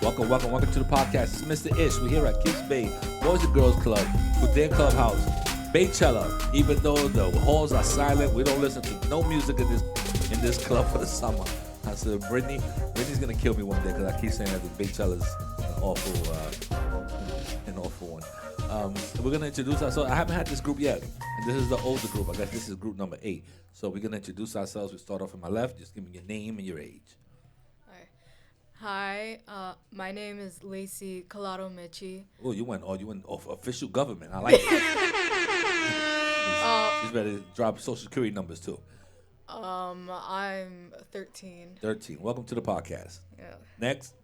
Welcome to the podcast. It's Mr. Ish. We're here at Kids Bay Boys and Girls Club, Houdin Clubhouse, Baychella. Even though the halls are silent, we don't listen to no music in this club for the summer. I said, Brittany's gonna kill me one day because I keep saying that the Baychella's an awful one. We're gonna introduce ourselves. I haven't had this group yet, and this is the older group. I guess this is group number 8. So we're gonna introduce ourselves. We start off on my left. Just give me your name and your age. Hi, my name is Lacey Colado Michi. Oh, you went off official government. I like it. She's ready to drop social security numbers too. I'm 13. 13. Welcome to the podcast. Yeah. Next.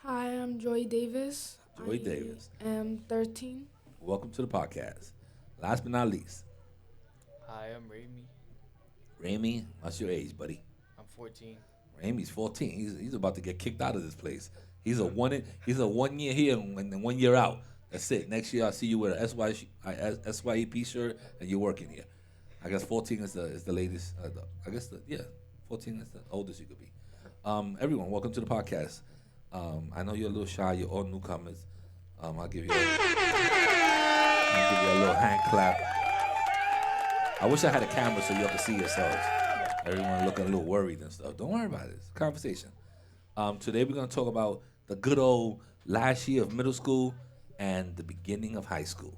Hi, I'm Joy Davis. Davis. I am 13. Welcome to the podcast. Last but not least. Hi, I'm Ramy. Ramy, what's your age, buddy? I'm 14. Ramy's 14. He's about to get kicked out of this place. He's a 1 year here and 1 year out. That's it. Next year I'll see you with a SYEP shirt and you're working here. I guess 14 is the latest. 14 is the oldest you could be. Everyone, welcome to the podcast. I know you're a little shy. You're all newcomers. I'll give you a little hand clap. I wish I had a camera so y'all could see yourselves. Everyone looking a little worried and stuff. Don't worry about it. It's a conversation. Today we're going to talk about the good old last year of middle school and the beginning of high school.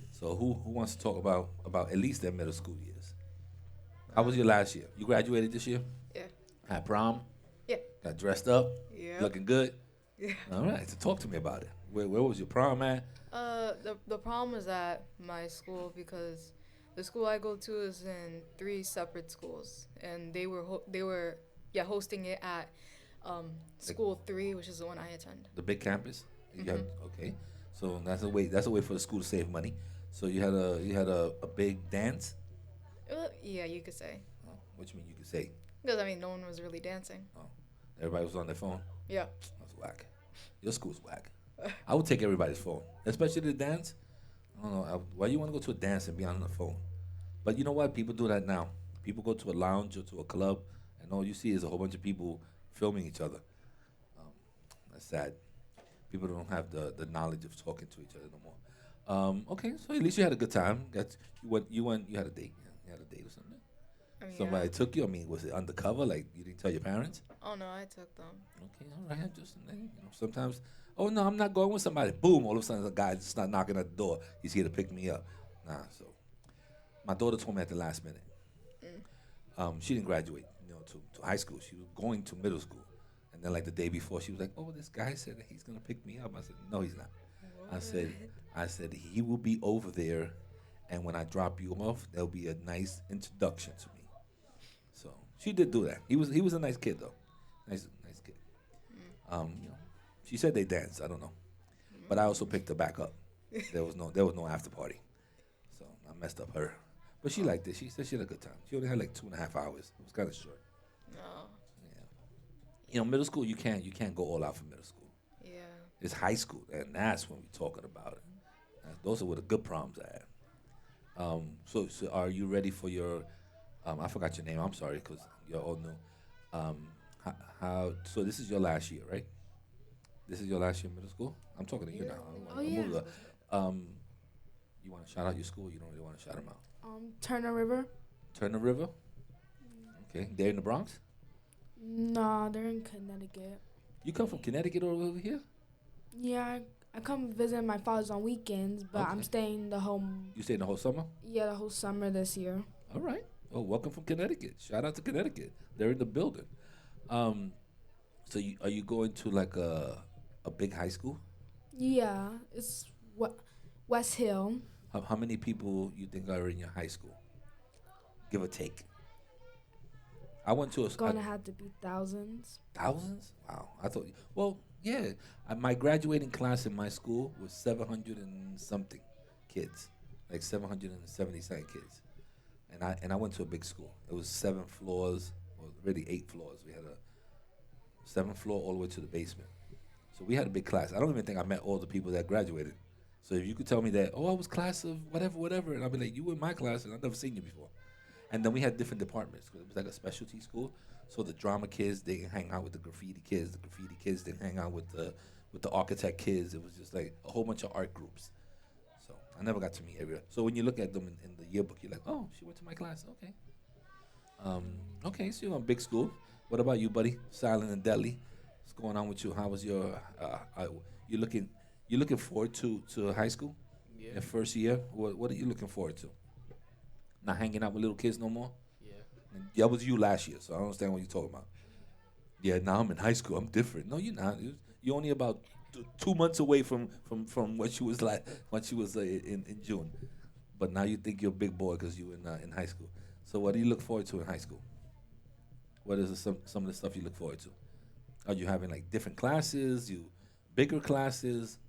So who wants to talk about at least their middle school years? How was your last year? You graduated this year? Yeah. Had prom? Yeah. Got dressed up? Yeah. Looking good? Yeah. All right. So talk to me about it. Where was your prom at? The problem was at my school because the school I go to is in 3 separate schools, and they were hosting it at school 3, which is the one I attend. The big campus? Mm-hmm. Okay. So that's a way for the school to save money. So you had a big dance? Yeah, you could say. Oh, what you mean you could say? Because no one was really dancing. Oh, everybody was on their phone? Yeah. That's whack. Your school's whack. I would take everybody's phone, especially the dance. I don't know why you want to go to a dance and be on the phone. But you know what? People do that now. People go to a lounge or to a club, and all you see is a whole bunch of people filming each other. That's sad. People don't have the knowledge of talking to each other no more. Okay, so at least you had a good time. You had a date. You had a date or something. Somebody took you. I mean, was it undercover? Like you didn't tell your parents? Oh no, I took them. Okay, all right. Just sometimes. Oh no, I'm not going with somebody. Boom! All of a sudden, a guy just start knocking at the door. He's here to pick me up. Nah. So, my daughter told me at the last minute. She didn't graduate, to high school. She was going to middle school, and then like the day before, she was like, "Oh, this guy said that he's gonna pick me up." I said, "No, he's not." What? I said he will be over there, and when I drop you off, there'll be a nice introduction to me. So she did do that. He was a nice kid though, nice kid. She said they danced. I don't know, but I also picked her back up. There was no after party, so I messed up her. But she liked it. She said she had a good time. She only had like 2.5 hours. It was kind of short. No. Yeah. Middle school you can't go all out for middle school. Yeah. It's high school, and that's when we're talking about it. Those are where the good proms are at. So are you ready for your? I forgot your name. I'm sorry, because you're all new. So this is your last year, right? This is your last year in middle school? I'm talking to you now. You want to shout out your school? You don't really want to shout them out? Turner River. Turner River? Okay. They're in the Bronx? Nah, they're in Connecticut. You come from Connecticut all over here? Yeah, I come visit my father's on weekends, but I'm staying the whole... You staying the whole summer? Yeah, the whole summer this year. All right. Well, welcome from Connecticut. Shout out to Connecticut. They're in the building. So are you going to like a big high school? Yeah, it's West Hill. How many people you think are in your high school? Give or take. I went to a... It's going to have to be thousands. Thousands? Wow. I thought... Well, yeah. My graduating class in my school was 700 and something kids. Like 777 kids. And I went to a big school. It was 7 floors. Well, really 8 floors. We had a 7th floor all the way to the basement. So we had a big class. I don't even think I met all the people that graduated. So if you could tell me that, I was class of whatever, and I'll be like, you were in my class, and I've never seen you before. And then we had different departments, because it was like a specialty school. So the drama kids, they hang out with the graffiti kids. The graffiti kids, they hang out with the architect kids. It was just like a whole bunch of art groups. So I never got to meet everyone. So when you look at them in the yearbook, you're like, oh, she went to my class. Okay. Okay, so you're in big school. What about you, buddy? Silent and Deadly. What's going on with you? How was your? You looking forward to high school? Yeah. Your first year. What are you looking forward to? Not hanging out with little kids no more. Yeah. And that was you last year, so I don't understand what you're talking about. Yeah, now I'm in high school. I'm different. No, you're not. You're only about 2 months away from what you was like when you was in June. But now you think you're a big boy because you in high school. So what do you look forward to in high school? What is some of the stuff you look forward to? Are you having like different classes? You bigger classes?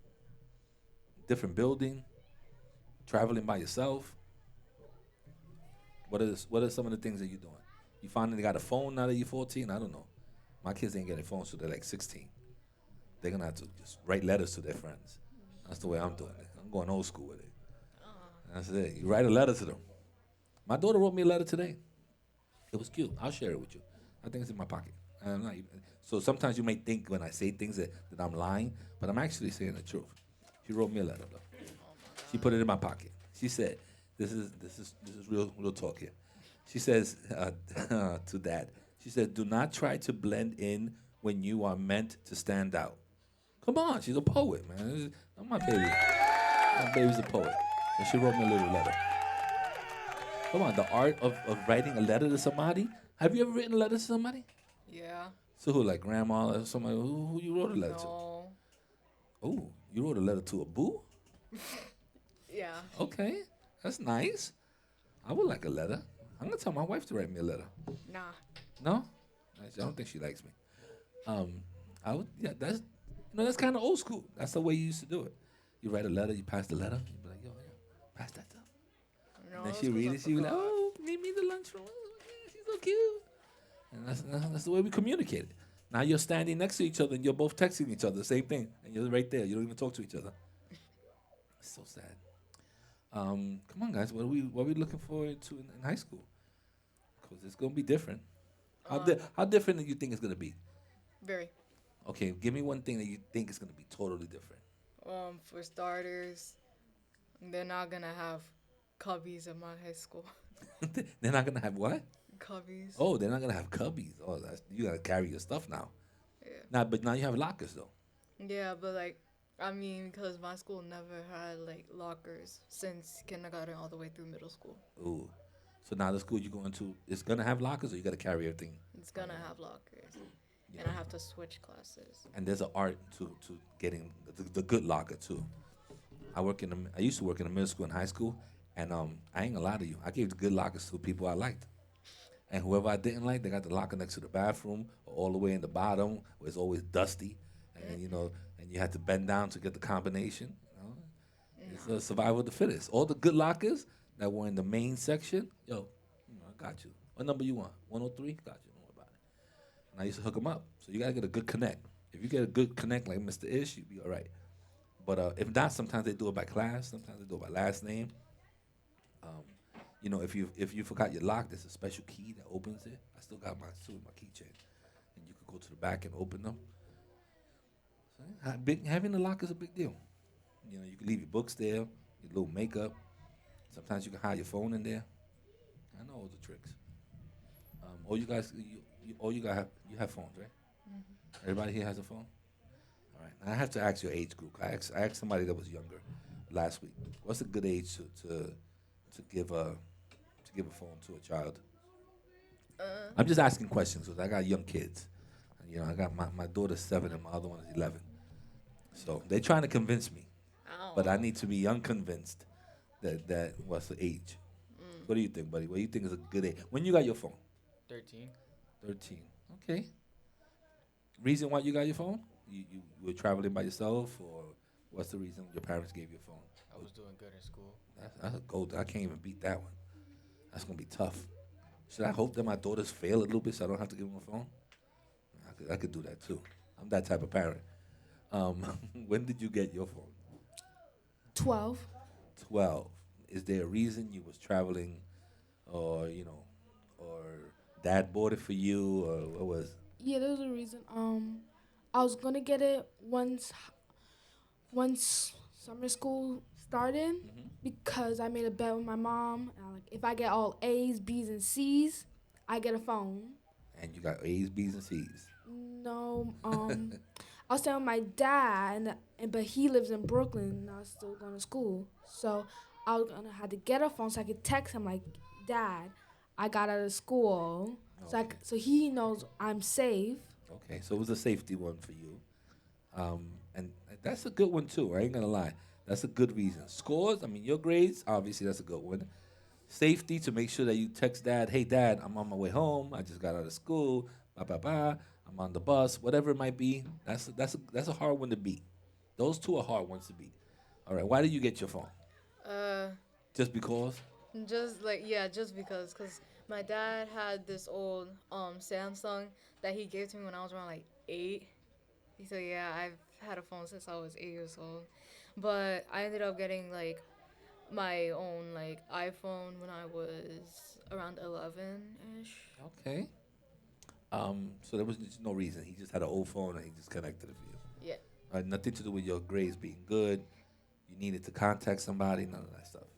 Different building? Traveling by yourself? What are some of the things that you're doing? You finally got a phone now that you're 14? I don't know. My kids ain't getting phones till they're like 16. They're gonna have to just write letters to their friends. That's the way I'm doing it. I'm going old school with it. That's it. You write a letter to them. My daughter wrote me a letter today. It was cute. I'll share it with you. I think it's in my pocket. I'm not even, so sometimes you may think when I say things that I'm lying, but I'm actually saying the truth. She wrote me a letter though. She put it in my pocket. She said, "This is real talk here." She says to Dad, she said, "Do not try to blend in when you are meant to stand out." Come on, she's a poet, man. I'm my baby. My baby's a poet, and she wrote me a little letter. Come on, the art of writing a letter to somebody. Have you ever written a letter to somebody? Yeah. So who, like grandma or somebody? Who you wrote a letter to? No. Oh, you wrote a letter to a boo? Yeah. Okay, that's nice. I would like a letter. I'm gonna tell my wife to write me a letter. Nah. No, I don't think she likes me. I would. Yeah, that's kind of old school. That's the way you used to do it. You write a letter, you pass the letter, you be like, yo, pass that to her. No, And then it's she 'cause read I it, she be like, forgot. oh, meet me in the lunchroom. She's so cute. And that's the way we communicate. Now you're standing next to each other and you're both texting each other, the same thing. And you're right there. You don't even talk to each other. It's so sad. Come on, guys. What are we looking forward to in high school? Because it's going to be different. How different do you think it's going to be? Very. Okay, give me one thing that you think is going to be totally different. For starters, they're not gonna have cubbies at my high school. They're not going to have what? Cubbies. Oh, they're not going to have cubbies. Oh, you got to carry your stuff now. Yeah. But now you have lockers, though. Yeah, but because my school never had lockers since kindergarten all the way through middle school. Ooh. So now the school you're going to is going to have lockers, or you got to carry everything? It's gonna have lockers, Yeah. and I have to switch classes. And there's an art to getting the good locker too. I used to work in a middle school and high school, and I ain't gonna lie to you, I gave the good lockers to people I liked, and whoever I didn't like, they got the locker next to the bathroom or all the way in the bottom where it's always dusty, and and you had to bend down to get the combination. It's a survival of the fittest. All the good lockers that were in the main section, yo, I got you. What number you want? 103? Got you. Don't worry about it. And I used to hook them up. So you got to get a good connect. If you get a good connect like Mr. Ish, you'll be all right. But if not, sometimes they do it by class. Sometimes they do it by last name. If you forgot your lock, there's a special key that opens it. I still got mine too, my keychain. And you can go to the back and open them. So, having a lock is a big deal. You can leave your books there, your little makeup. Sometimes you can hide your phone in there. I know all the tricks. All you guys, you have phones, right? Mm-hmm. Everybody here has a phone. All right. Now I have to ask your age group. I asked somebody that was younger last week. What's a good age to give a phone to a child? I'm just asking questions because I got young kids. I got my daughter's 7 and my other one is 11. So they're trying to convince me, but I need to be unconvinced that what's the age. What do you think, buddy? What do you think is a good age? When you got your phone? 13. 13. Okay. Reason why you got your phone? You were traveling by yourself, or what's the reason your parents gave you a phone? I was doing good in school. That's a gold. I can't even beat that one. That's gonna be tough. Should I hope that my daughters fail a little bit so I don't have to give them a phone? I could do that too. I'm that type of parent. When did you get your phone? 12. 12. Is there a reason you was traveling, or dad bought it for you, or what was? Yeah, there's a reason. I was gonna get it once summer school started because I made a bet with my mom. Like, if I get all A's, B's, and C's, I get a phone. And you got A's, B's, and C's. No, I was staying with my dad, but he lives in Brooklyn, and I was still going to school. So I was gonna have to get a phone so I could text him like, "Dad, I got out of school," Okay. so he knows I'm safe. Okay, so it was a safety one for you. And that's a good one too. I ain't gonna lie. That's a good reason. Scores, I mean, your grades, obviously that's a good one. Safety, to make sure that you text dad, "Hey dad, I'm on my way home. I just got out of school. Blah blah blah. I'm on the bus." Whatever it might be. That's a hard one to beat. Those two are hard ones to beat. All right. Why did you get your phone? Just because? Just because, my dad had this old Samsung that he gave to me when I was around like 8. He said, yeah, I've had a phone since I was 8 years old, but I ended up getting like my own like iPhone when I was around 11-ish. Okay. So there was just no reason. He just had an old phone and he just connected it for you. Yeah. Nothing to do with your grades being good. You needed to contact somebody. None of that stuff.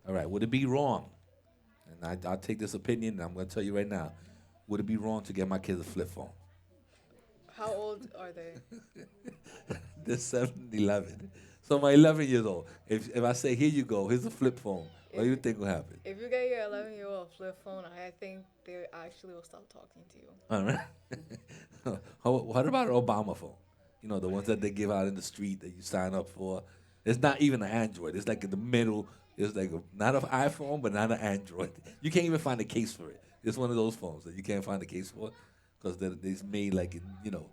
All right. Would it be wrong? And I'll take this opinion, and I'm going to tell you right now. Would it be wrong to get my kids a flip phone? How old are they? They're 7 and 11. So my 11 years old. If I say, here you go, here's a flip phone, what do you think will happen? If you get your 11-year-old a flip phone, I think they actually will stop talking to you. All right. What about an Obama phone? You know, the ones that they give out in the street that you sign up for. It's not even an Android. It's like in the middle. It's like not an iPhone, but not an Android. You can't even find a case for it. It's one of those phones that you can't find a case for because they're made like in,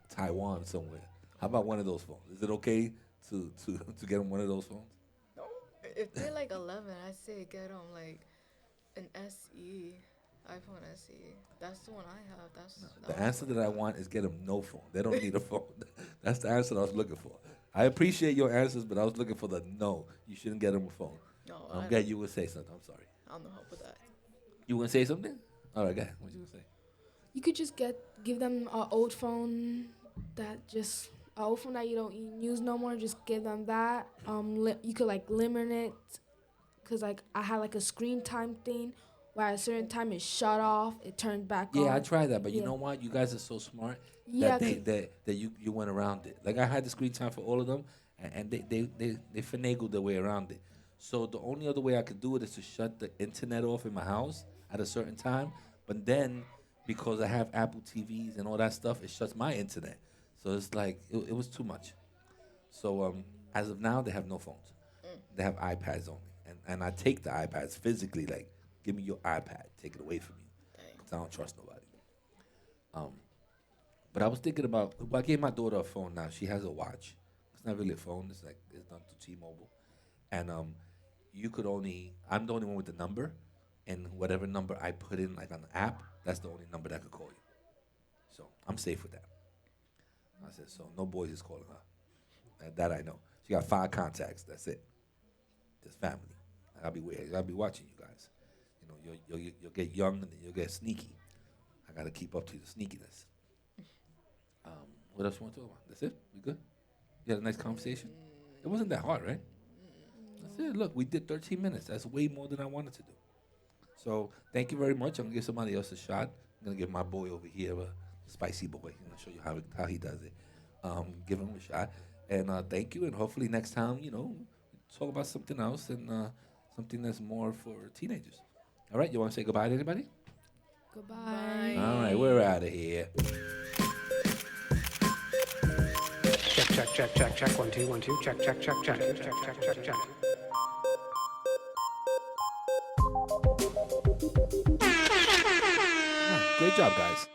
Taiwan somewhere. How about one of those phones? Is it okay to get them one of those phones? No. If they're like 11, I'd say get them like an SE, iPhone SE. That's the one I have. The answer that I want is get them no phone. They don't need a phone. That's the answer that I was looking for. I appreciate your answers, but I was looking for the no. You shouldn't get them a phone. No, I'm glad you would say something. I'm sorry. I'm no help with that. You want to say something? All right, go ahead. What you going to say? You could just give them an old phone that you don't use no more. Just give them that. You could like limit it, cause like I had like a screen time thing where at a certain time it shut off, it turned back on. Yeah, I tried that, but you know what? You guys are so smart that you went around it. Like I had the screen time for all of them, and they finagled their way around it. So the only other way I could do it is to shut the internet off in my house at a certain time. But then, because I have Apple TVs and all that stuff, it shuts my internet. So it's like, it was too much. So as of now, they have no phones. They have iPads only. And I take the iPads physically, like, give me your iPad. Take it away from you. Because I don't trust nobody. But I was thinking about, I gave my daughter a phone now. She has a watch. It's not really a phone. It's done through T-Mobile. And I'm the only one with the number. And whatever number I put in, like on the app, that's the only number that could call you. So I'm safe with that. I said, so no boys is calling her. That I know. She got 5 contacts. That's it. Just family. I'll be weird. I'll be watching you guys. You'll get young and then you'll get sneaky. I got to keep up to the sneakiness. What else you want to talk about? That's it? We good? You had a nice conversation? It wasn't that hard, right? That's it. Look, we did 13 minutes. That's way more than I wanted to do. So thank you very much. I'm going to give somebody else a shot. I'm going to give my boy over here, a spicy boy. I'm going to show you how he does it. Give him a shot. And thank you. And hopefully next time, talk about something else and something that's more for teenagers. All right. You want to say goodbye to anybody? Goodbye. All right. We're out of here. Check. 1, 2, 1, 2. Check. Great job, guys.